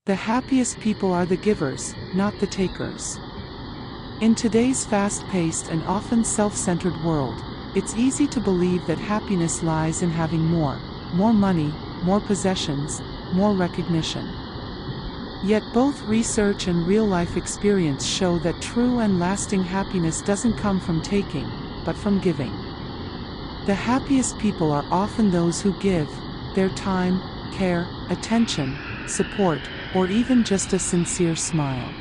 The happiest people are the givers, not the takers. In today's fast-paced and often self-centered world, it's easy to believe that happiness lies in having more money, more possessions, more recognition. Yet both research and real-life experience show that true and lasting happiness doesn't come from taking, but from giving. The happiest people are often those who give their time, care, attention, support, or even just a sincere smile.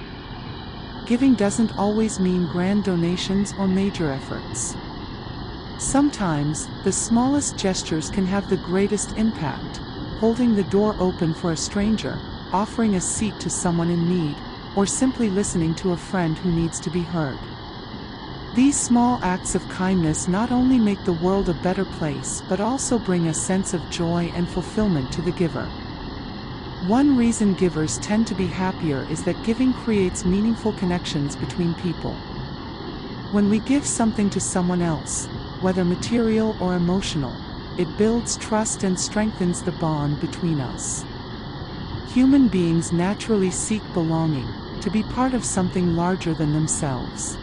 Giving doesn't always mean grand donations or major efforts. Sometimes, the smallest gestures can have the greatest impact, holding the door open for a stranger, offering a seat to someone in need, or simply listening to a friend who needs to be heard. These small acts of kindness not only make the world a better place but also bring a sense of joy and fulfillment to the giver. One reason givers tend to be happier is that giving creates meaningful connections between people. When we give something to someone else, whether material or emotional, it builds trust and strengthens the bond between us. Human beings naturally seek belonging, to be part of something larger than themselves.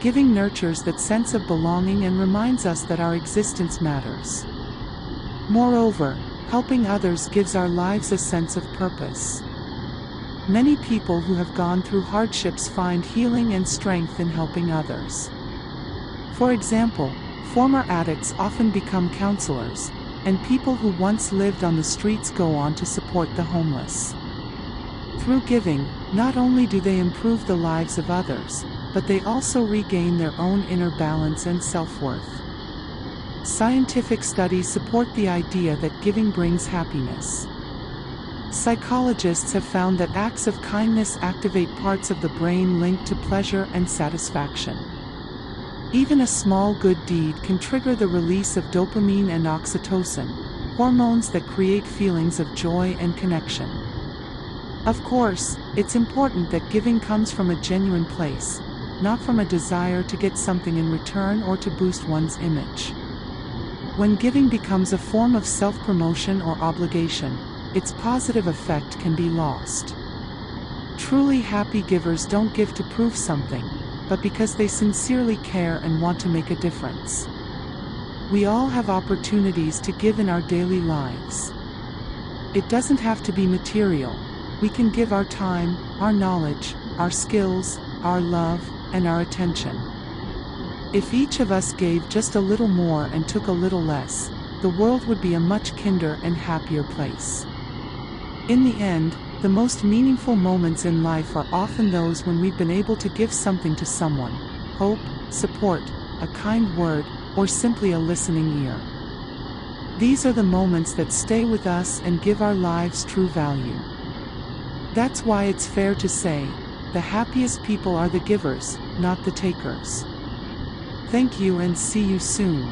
Giving nurtures that sense of belonging and reminds us that our existence matters. Moreover, helping others gives our lives a sense of purpose. Many people who have gone through hardships find healing and strength in helping others. For example, former addicts often become counselors, and people who once lived on the streets go on to support the homeless. Through giving, not only do they improve the lives of others, but they also regain their own inner balance and self-worth. Scientific studies support the idea that giving brings happiness. Psychologists have found that acts of kindness activate parts of the brain linked to pleasure and satisfaction. Even a small good deed can trigger the release of dopamine and oxytocin, hormones that create feelings of joy and connection. Of course, it's important that giving comes from a genuine place, not from a desire to get something in return or to boost one's image. When giving becomes a form of self-promotion or obligation, its positive effect can be lost. Truly happy givers don't give to prove something, but because they sincerely care and want to make a difference. We all have opportunities to give in our daily lives. It doesn't have to be material. We can give our time, our knowledge, our skills, our love, and our attention. If each of us gave just a little more and took a little less, the world would be a much kinder and happier place. In the end, the most meaningful moments in life are often those when we've been able to give something to someone: hope, support, a kind word, or simply a listening ear. These are the moments that stay with us and give our lives true value. That's why it's fair to say, the happiest people are the givers, not the takers. Thank you and see you soon.